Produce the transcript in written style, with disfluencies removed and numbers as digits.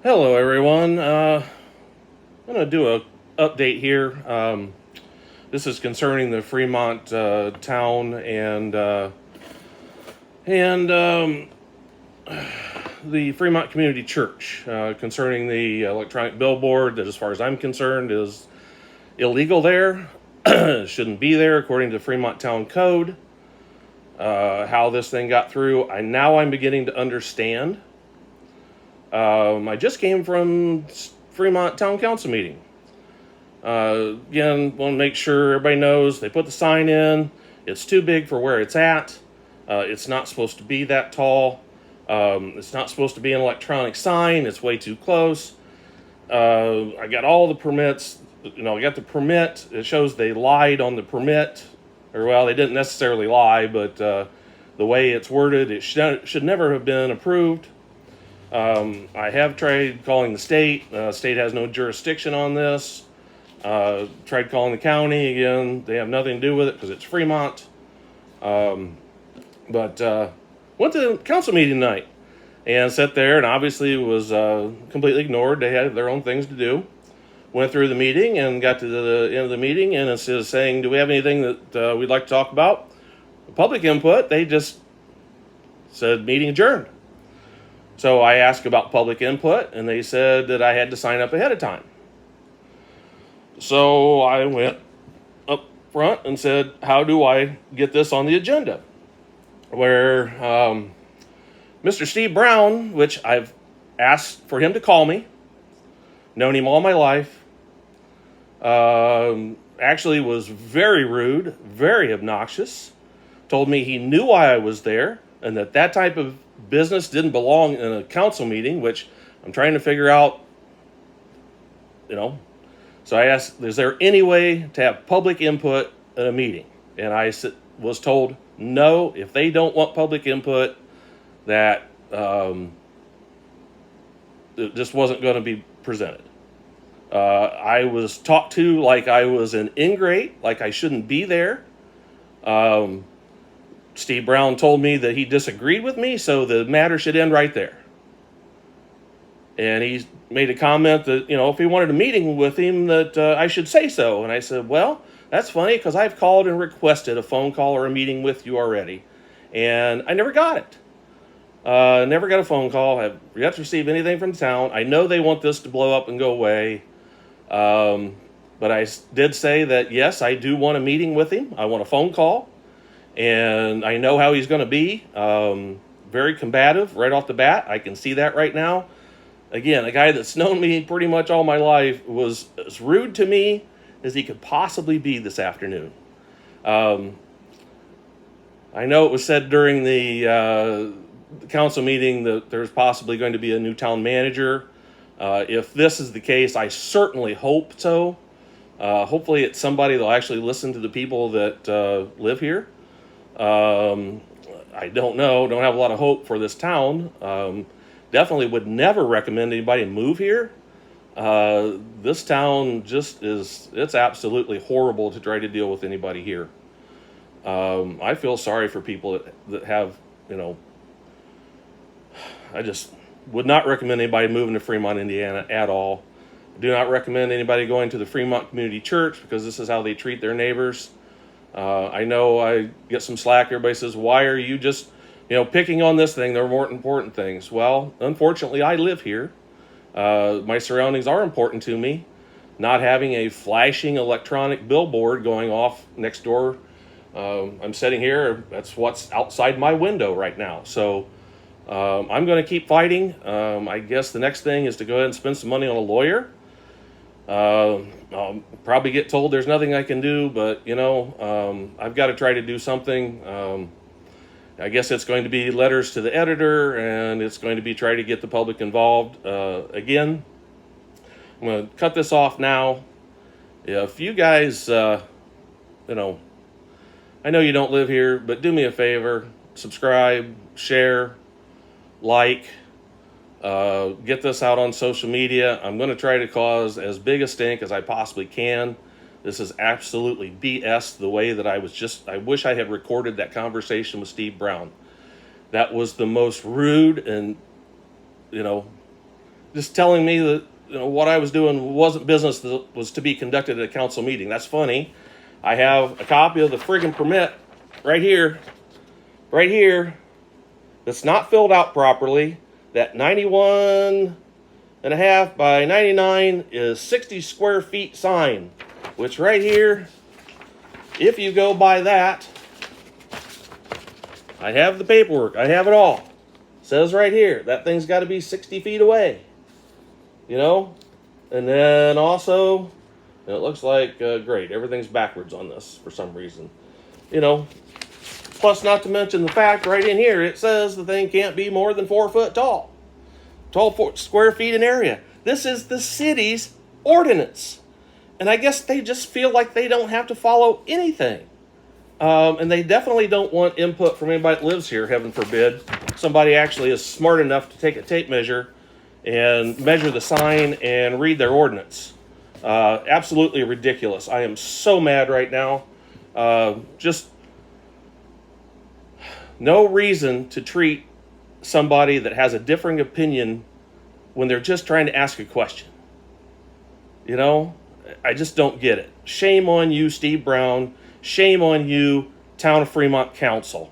Hello, everyone. I'm going to do a update here. This is concerning the Fremont town and the Fremont Community Church concerning the electronic billboard that, as far as I'm concerned, is illegal there. Shouldn't be there according to Fremont Town Code. How this thing got through, I'm beginning to understand. I just came from Fremont Town Council meeting. Again, want to make sure everybody knows they put the sign in. It's too big for where it's at. It's not supposed to be that tall. It's not supposed to be an electronic sign. It's way too close. I got all the permits. I got the permit. It shows they lied on the permit. Or, well, they didn't necessarily lie, but the way it's worded, it should never have been approved. I have tried calling the state. State has no jurisdiction on this. Tried calling the county. Again, they have nothing to do with it because it's Fremont. But went to the council meeting tonight and sat there, and obviously was completely ignored. They had their own things to do. Went through the meeting and got to the end of the meeting, and instead of saying, do we have anything that we'd like to talk about? Public input, they just said meeting adjourned. So I asked about public input, and they said that I had to sign up ahead of time. So I went up front and said, how do I get this on the agenda? Where Mr. Steve Brown, which I've asked for him to call me, known him all my life, actually was very rude, very obnoxious, told me he knew why I was there, and that type of business didn't belong in a council meeting, which I'm trying to figure out, So I asked, is there any way to have public input at a meeting? And I was told, no, if they don't want public input, that it just wasn't going to be presented. I was talked to like I was an ingrate, like I shouldn't be there. Steve Brown told me that he disagreed with me, so the matter should end right there. And he made a comment that, if he wanted a meeting with him, that I should say so. And I said, well, that's funny because I've called and requested a phone call or a meeting with you already. And I never got it. Never got a phone call. I've yet to receive anything from the town. I know they want this to blow up and go away. But I did say that, yes, I do want a meeting with him. I want a phone call. And I know how he's going to be. Very combative right off the bat. I can see that right now. Again, a guy that's known me pretty much all my life was as rude to me as he could possibly be this afternoon. I know it was said during the council meeting that there's possibly going to be a new town manager. If this is the case, I certainly hope so. Hopefully it's somebody that'll actually listen to the people that live here. I don't know. Don't have a lot of hope for this town. Definitely would never recommend anybody move here. This town just it's absolutely horrible to try to deal with anybody here. I feel sorry for people that have, I just would not recommend anybody moving to Fremont, Indiana at all. Do not recommend anybody going to the Fremont Community Church because this is how they treat their neighbors. I know I get some slack. Everybody says, why are you just, picking on this thing? There are more important things. Well, unfortunately, I live here. My surroundings are important to me. Not having a flashing electronic billboard going off next door. I'm sitting here. That's what's outside my window right now. So I'm going to keep fighting. I guess the next thing is to go ahead and spend some money on a lawyer. I'll probably get told there's nothing I can do, but I've got to try to do something. I guess it's going to be letters to the editor, and it's going to be try to get the public involved. Again, I'm going to cut this off now. If you guys, I know you don't live here, but do me a favor, subscribe, share, like. Get this out on social media. I'm going to try to cause as big a stink as I possibly can. This is absolutely BS the way that I wish I had recorded that conversation with Steve Brown. That was the most rude and, just telling me that what I was doing wasn't business that was to be conducted at a council meeting. That's funny. I have a copy of the friggin' permit right here, that's not filled out properly. That 91.5 by 99 is 60 square feet sign, which right here, if you go by that, I have the paperwork, I have it all. It says right here, that thing's got to be 60 feet away. And then also, it looks like, great, everything's backwards on this for some reason. Plus, not to mention the fact right in here, it says the thing can't be more than 4 foot tall. 12 square feet in area. This is the city's ordinance. And I guess they just feel like they don't have to follow anything. And they definitely don't want input from anybody that lives here, heaven forbid. Somebody actually is smart enough to take a tape measure and measure the sign and read their ordinance. Absolutely ridiculous. I am so mad right now. Just no reason to treat somebody that has a differing opinion when they're just trying to ask a question. I just don't get it. Shame on you, Steve Brown. Shame on you, Town of Fremont Council.